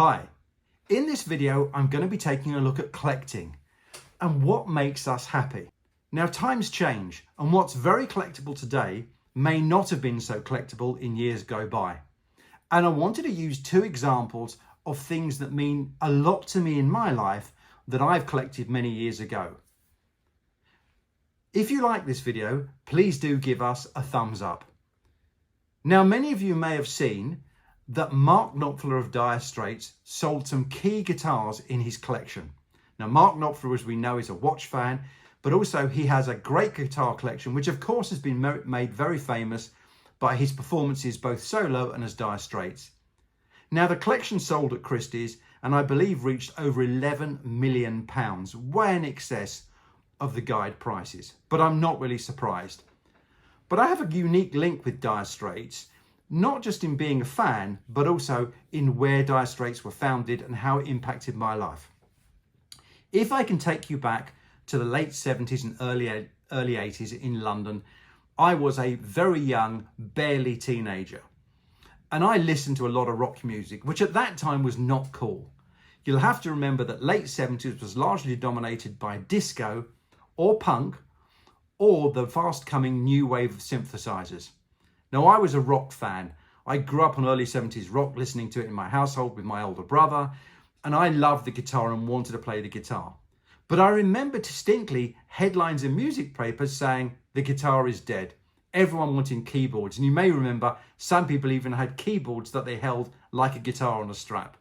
Hi, in this video I'm going to be taking a look at collecting and what makes us happy. Now times change and what's very collectible today may not have been so collectible in years go by. And I wanted to use two examples of things that mean a lot to me in my life that I've collected many years ago. If you like this video, please do give us a thumbs up. Now many of you may have seen that Mark Knopfler of Dire Straits sold some key guitars in his collection. Now Mark Knopfler, as we know, is a watch fan, but also he has a great guitar collection, which of course has been made very famous by his performances both solo and as Dire Straits. Now the collection sold at Christie's and I believe reached over £11 million, way in excess of the guide prices, but I'm not really surprised. But I have a unique link with Dire Straits, not just in being a fan, but also in where Dire Straits were founded and how it impacted my life. If I can take you back to the late 70s and early 80s in London, I was a very young, barely teenager. And I listened to a lot of rock music, which at that time was not cool. You'll have to remember that late 70s was largely dominated by disco or punk or the fast coming new wave of synthesizers. Now I was a rock fan. I grew up on early 70s rock, listening to it in my household with my older brother, and I loved the guitar and wanted to play the guitar. But I remember distinctly headlines in music papers saying the guitar is dead. Everyone wanted keyboards, and you may remember some people even had keyboards that they held like a guitar on a strap.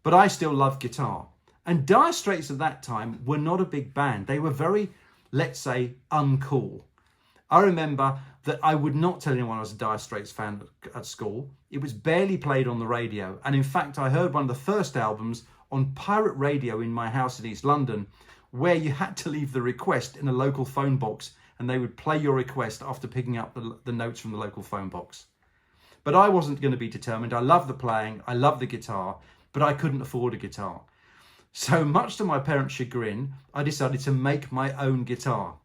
But I still loved guitar. And Dire Straits at that time were not a big band. They were very, let's say, uncool. I remember that I would not tell anyone I was a Dire Straits fan at school. It was barely played on the radio. And in fact, I heard one of the first albums on pirate radio in my house in East London, where you had to leave the request in a local phone box and they would play your request after picking up the notes from the local phone box. But I wasn't going to be determined. I loved the playing, I loved the guitar, but I couldn't afford a guitar. So much to my parents' chagrin, I decided to make my own guitar.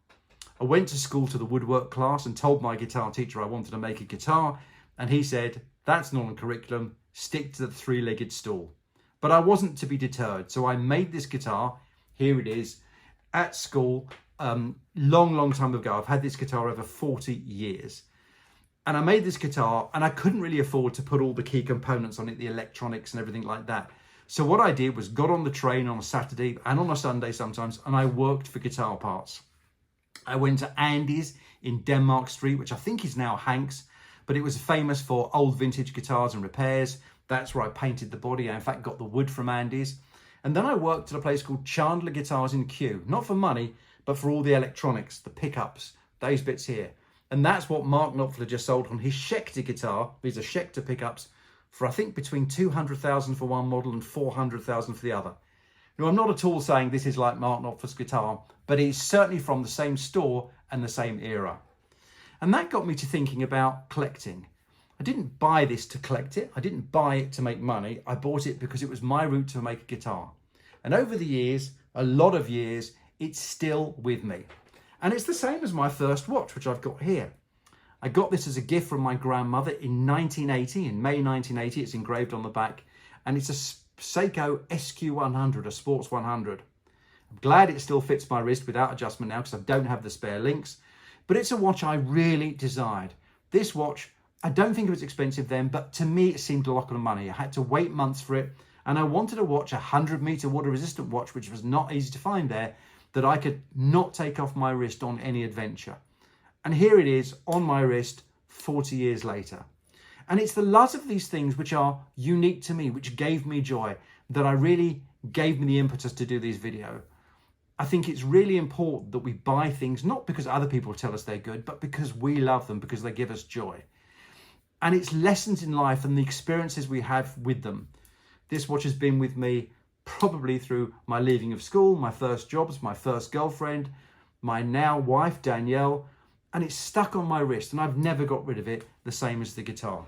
I went to school to the woodwork class and told my guitar teacher I wanted to make a guitar, and he said, "That's not on curriculum, stick to the three-legged stool." But I wasn't to be deterred, so I made this guitar. Here it is, at school, long time ago. I've had this guitar over 40 years. And I made this guitar and I couldn't really afford to put all the key components on it, the electronics and everything like that. So what I did was got on the train on a Saturday and on a Sunday sometimes, and I worked for guitar parts. I went to Andy's in Denmark Street, which I think is now Hank's, but it was famous for old vintage guitars and repairs. That's where I painted the body. I in fact got the wood from Andy's. And then I worked at a place called Chandler Guitars in Kew, not for money, but for all the electronics, the pickups, those bits here. And that's what Mark Knopfler just sold on his Schecter guitar. These are Schecter pickups for I think between 200,000 for one model and 400,000 for the other. Now I'm not at all saying this is like Mark Knopfler's guitar, but it's certainly from the same store and the same era. And that got me to thinking about collecting. I didn't buy this to collect it. I didn't buy it to make money. I bought it because it was my route to make a guitar. And over the years, a lot of years, it's still with me. And it's the same as my first watch, which I've got here. I got this as a gift from my grandmother in 1980, in May 1980. It's engraved on the back. And it's a Seiko SQ100, a Sports 100. I'm glad it still fits my wrist without adjustment now because I don't have the spare links. But it's a watch I really desired. This watch, I don't think it was expensive then, but to me it seemed a lot of money. I had to wait months for it, and I wanted to watch a 100-meter water-resistant watch, which was not easy to find there, that I could not take off my wrist on any adventure. And here it is on my wrist 40 years later. And it's the lot of these things which are unique to me, which gave me joy, that I really gave me the impetus to do this video. I think it's really important that we buy things, not because other people tell us they're good, but because we love them, because they give us joy. And it's lessons in life and the experiences we have with them. This watch has been with me probably through my leaving of school, my first jobs, my first girlfriend, my now wife, Danielle, and it's stuck on my wrist and I've never got rid of it, the same as the guitar.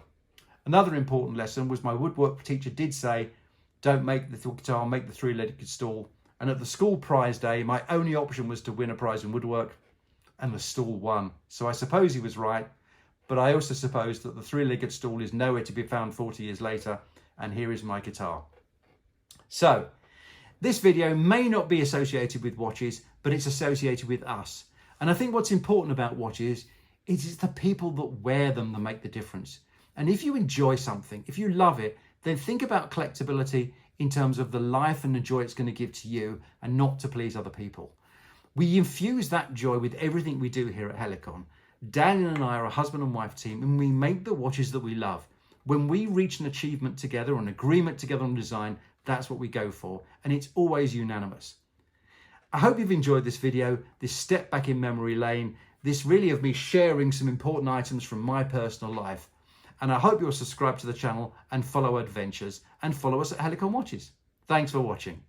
Another important lesson was my woodwork teacher did say, don't make the guitar, make the three-legged stool. And at the school prize day, my only option was to win a prize in woodwork, and the stool won. So I suppose he was right. But I also suppose that the three-legged stool is nowhere to be found 40 years later, and here is my guitar. So this video may not be associated with watches, but it's associated with us. And I think what's important about watches is it's the people that wear them that make the difference. And if you enjoy something, if you love it, then think about collectability in terms of the life and the joy it's going to give to you and not to please other people. We infuse that joy with everything we do here at Helicon. Daniel and I are a husband and wife team, and we make the watches that we love. When we reach an achievement together, an agreement together on design, that's what we go for, and it's always unanimous. I hope you've enjoyed this video, this step back in memory lane, this really of me sharing some important items from my personal life. And I hope you'll subscribe to the channel and follow adventures and follow us at Helicon Watches. Thanks for watching.